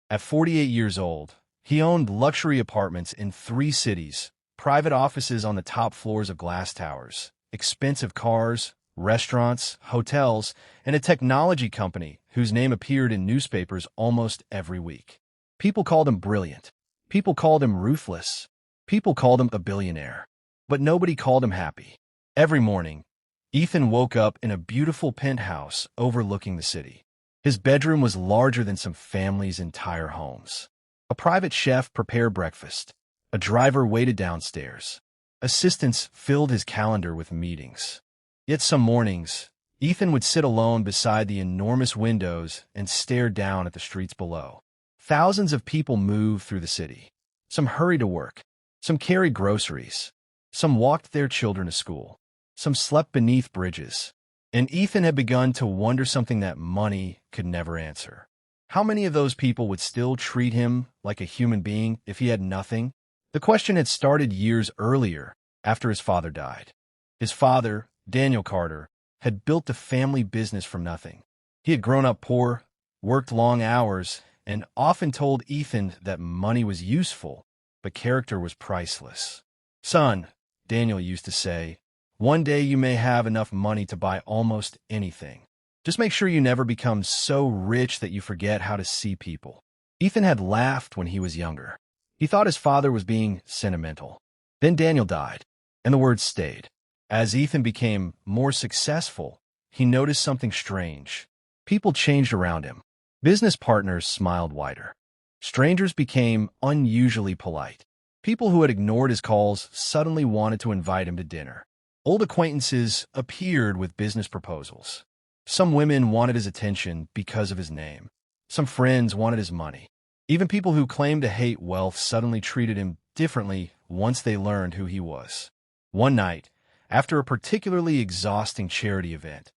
At 48 years old, he owned luxury apartments in 3 cities, private offices on the top floors of glass towers, expensive cars, restaurants, hotels, and a technology company whose name appeared in newspapers almost every week. People called him brilliant. People called him ruthless. People called him a billionaire. But nobody called him happy. Every morning, Ethan woke up in a beautiful penthouse overlooking the city. His bedroom was larger than some families' entire homes. A private chef prepared breakfast. A driver waited downstairs. Assistants filled his calendar with meetings. Yet some mornings, Ethan would sit alone beside the enormous windows and stare down at the streets below. Thousands of people moved through the city. Some hurried to work. Some carried groceries. Some walked their children to school. Some slept beneath bridges. And Ethan had begun to wonder something that money could never answer. How many of those people would still treat him like a human being if he had nothing? The question had started years earlier, after his father died. His father, Daniel Carter, had built a family business from nothing. He had grown up poor, worked long hours, and often told Ethan that money was useful, but character was priceless. "Son," Daniel used to say, "one day you may have enough money to buy almost anything. Just make sure you never become so rich that you forget how to see people." Ethan had laughed when he was younger. He thought his father was being sentimental. Then Daniel died, and the words stayed. As Ethan became more successful, he noticed something strange. People changed around him. Business partners smiled wider. Strangers became unusually polite. People who had ignored his calls suddenly wanted to invite him to dinner. Old acquaintances appeared with business proposals. Some women wanted his attention because of his name. Some friends wanted his money. Even people who claimed to hate wealth suddenly treated him differently once they learned who he was. One night, after a particularly exhausting charity event,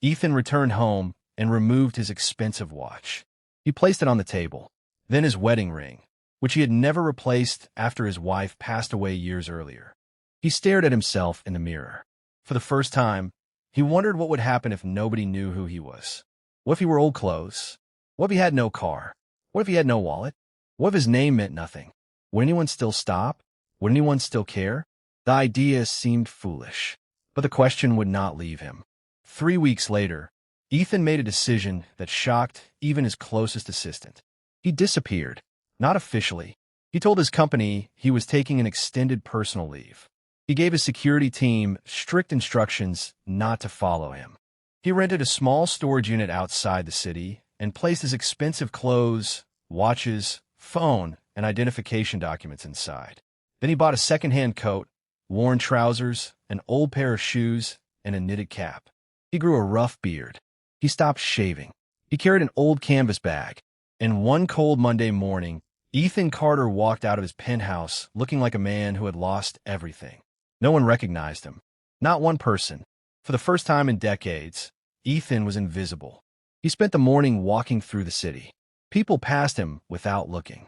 Ethan returned home and removed his expensive watch. He placed it on the table, then his wedding ring, which he had never replaced after his wife passed away years earlier. He stared at himself in the mirror. For the first time, he wondered what would happen if nobody knew who he was. What if he were old clothes? What if he had no car? What if he had no wallet? What if his name meant nothing? Would anyone still stop? Would anyone still care? The idea seemed foolish, but the question would not leave him. 3 weeks later, Ethan made a decision that shocked even his closest assistant. He disappeared, not officially. He told his company he was taking an extended personal leave. He gave his security team strict instructions not to follow him. He rented a small storage unit outside the city and placed his expensive clothes, watches, phone, and identification documents inside. Then he bought a second-hand coat, worn trousers, an old pair of shoes, and a knitted cap. He grew a rough beard. He stopped shaving. He carried an old canvas bag. And one cold Monday morning, Ethan Carter walked out of his penthouse looking like a man who had lost everything. No one recognized him. Not one person. For the first time in decades, Ethan was invisible. He spent the morning walking through the city. People passed him without looking.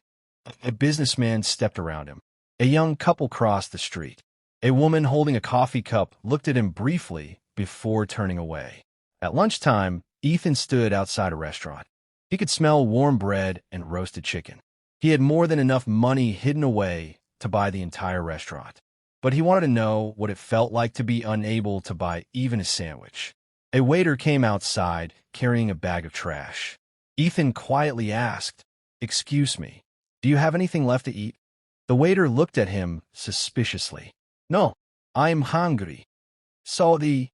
A businessman stepped around him. A young couple crossed the street. A woman holding a coffee cup looked at him briefly before turning away. At lunchtime, Ethan stood outside a restaurant. He could smell warm bread and roasted chicken. He had more than enough money hidden away to buy the entire restaurant. But he wanted to know what it felt like to be unable to buy even a sandwich. A waiter came outside, carrying a bag of trash. Ethan quietly asked, "Excuse me, do you have anything left to eat?" The waiter looked at him suspiciously. "No, I'm hungry." So the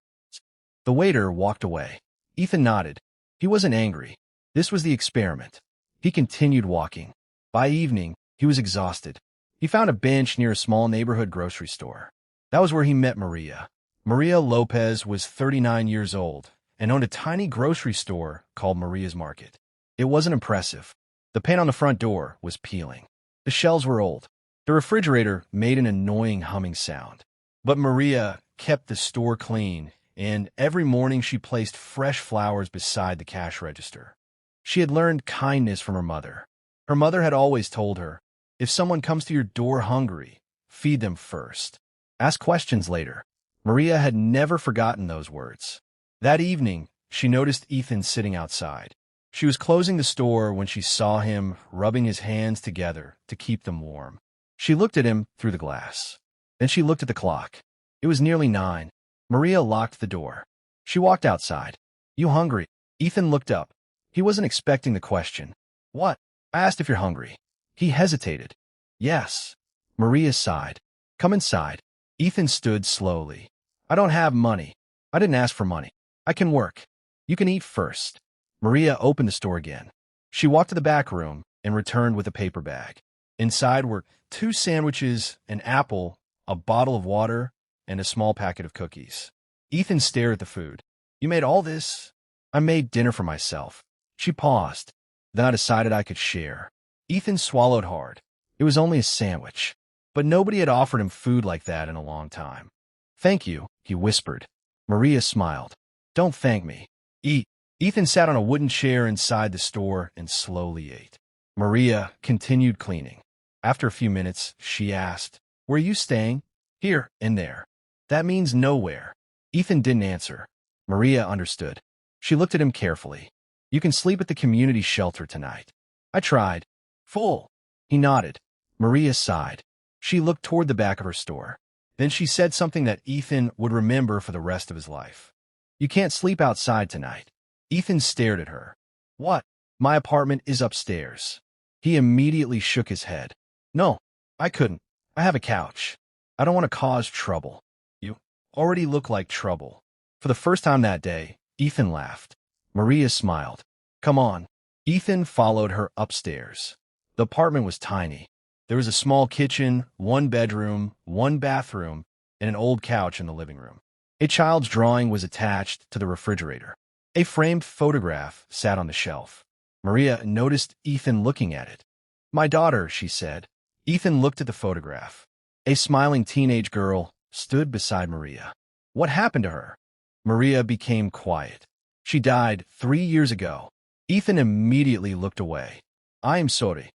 waiter walked away. Ethan nodded. He wasn't angry. This was the experiment. He continued walking. By evening, he was exhausted. He found a bench near a small neighborhood grocery store. That was where he met Maria. Maria Lopez was 39 years old and owned a tiny grocery store called Maria's Market. It wasn't impressive. The paint on the front door was peeling. The shelves were old. The refrigerator made an annoying humming sound. But Maria kept the store clean, and every morning she placed fresh flowers beside the cash register. She had learned kindness from her mother. Her mother had always told her, if someone comes to your door hungry, feed them first. Ask questions later. Maria had never forgotten those words. That evening, she noticed Ethan sitting outside. She was closing the store when she saw him rubbing his hands together to keep them warm. She looked at him through the glass. Then she looked at the clock. It was nearly 9. Maria locked the door. She walked outside. "You hungry?" Ethan looked up. He wasn't expecting the question. "What?" I asked if you're hungry. He hesitated. "Yes." Maria sighed. "Come inside." Ethan stood slowly. "I don't have money. I didn't ask for money. I can work. You can eat first." Maria opened the store again. She walked to the back room and returned with a paper bag. Inside were 2 sandwiches, an apple, a bottle of water, and a small packet of cookies. Ethan stared at the food. "You made all this?" "I made dinner for myself." She paused. "Then I decided I could share." Ethan swallowed hard. It was only a sandwich. But nobody had offered him food like that in a long time. "Thank you," he whispered. Maria smiled. "Don't thank me. Eat." Ethan sat on a wooden chair inside the store and slowly ate. Maria continued cleaning. After a few minutes, she asked, "Where are you staying?" "Here and there." "That means nowhere." Ethan didn't answer. Maria understood. She looked at him carefully. "You can sleep at the community shelter tonight." "I tried." "Full." He nodded. Maria sighed. She looked toward the back of her store. Then she said something that Ethan would remember for the rest of his life. "You can't sleep outside tonight." Ethan stared at her. "What?" "My apartment is upstairs." He immediately shook his head. "No, I couldn't. I have a couch. I don't want to cause trouble." "You already look like trouble." For the first time that day, Ethan laughed. Maria smiled. "Come on." Ethan followed her upstairs. The apartment was tiny. There was a small kitchen, 1 bedroom, 1 bathroom, and an old couch in the living room. A child's drawing was attached to the refrigerator. A framed photograph sat on the shelf. Maria noticed Ethan looking at it. "My daughter," she said. Ethan looked at the photograph. A smiling teenage girl stood beside Maria. "What happened to her?" Maria became quiet. "She died 3 years ago." Ethan immediately looked away. "I am sorry."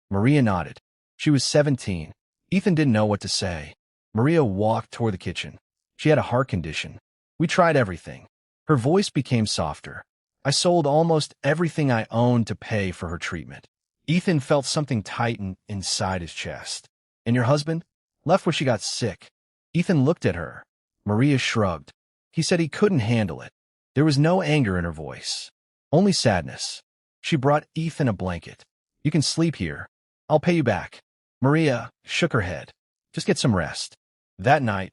Maria nodded. She was 17. Ethan didn't know what to say. Maria walked toward the kitchen. She had a heart condition. "We tried everything." Her voice became softer. "I sold almost everything I owned to pay for her treatment." Ethan felt something tighten inside his chest. "And your husband?" "Left when she got sick." Ethan looked at her. Maria shrugged. He said he couldn't handle it. There was no anger in her voice, only sadness. She brought Ethan a blanket. "You can sleep here. I'll pay you back." Maria shook her head. "Just get some rest." That night,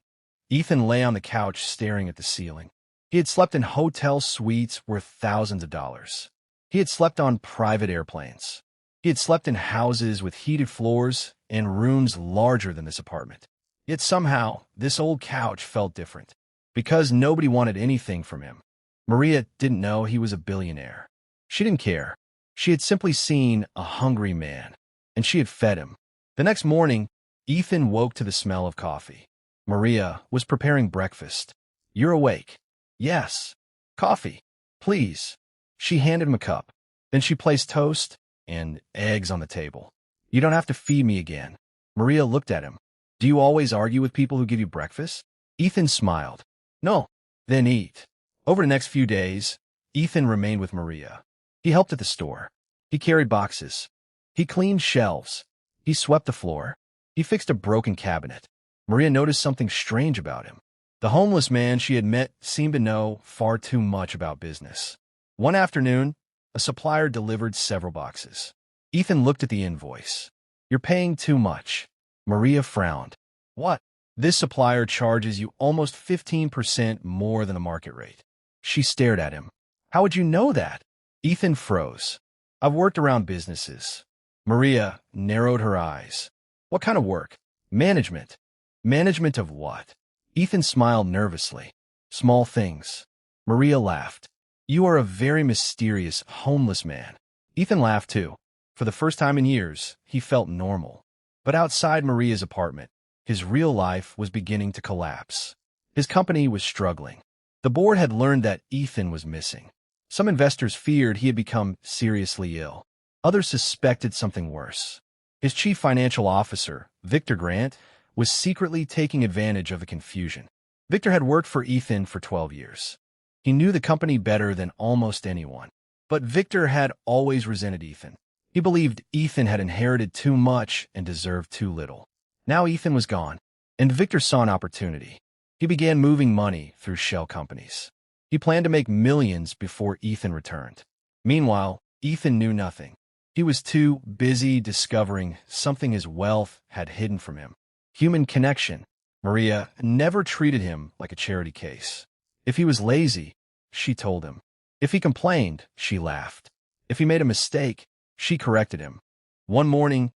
Ethan lay on the couch staring at the ceiling. He had slept in hotel suites worth thousands of dollars. He had slept on private airplanes. He had slept in houses with heated floors and rooms larger than this apartment. Yet somehow, this old couch felt different. Because nobody wanted anything from him. Maria didn't know he was a billionaire. She didn't care. She had simply seen a hungry man, and she had fed him. The next morning, Ethan woke to the smell of coffee. Maria was preparing breakfast. "You're awake." "Yes." "Coffee, please." She handed him a cup. Then she placed toast and eggs on the table. "You don't have to feed me again." Maria looked at him. "Do you always argue with people who give you breakfast?" Ethan smiled. "No." "Then eat." Over the next few days, Ethan remained with Maria. He helped at the store. He carried boxes. He cleaned shelves. He swept the floor. He fixed a broken cabinet. Maria noticed something strange about him. The homeless man she had met seemed to know far too much about business. One afternoon, a supplier delivered several boxes. Ethan looked at the invoice. "You're paying too much." Maria frowned. "What?" "This supplier charges you almost 15% more than the market rate." She stared at him. "How would you know that?" Ethan froze. "I've worked around businesses." Maria narrowed her eyes. "What kind of work?" "Management." "Management of what?" Ethan smiled nervously. "Small things." Maria laughed. "You are a very mysterious, homeless man." Ethan laughed too. For the first time in years, he felt normal. But outside Maria's apartment, his real life was beginning to collapse. His company was struggling. The board had learned that Ethan was missing. Some investors feared he had become seriously ill. Others suspected something worse. His chief financial officer, Victor Grant, was secretly taking advantage of the confusion. Victor had worked for Ethan for 12 years. He knew the company better than almost anyone. But Victor had always resented Ethan. He believed Ethan had inherited too much and deserved too little. Now Ethan was gone, and Victor saw an opportunity. He began moving money through shell companies. He planned to make millions before Ethan returned. Meanwhile, Ethan knew nothing. He was too busy discovering something his wealth had hidden from him. Human connection. Maria never treated him like a charity case. If he was lazy, she told him. If he complained, she laughed. If he made a mistake, she corrected him. One morning,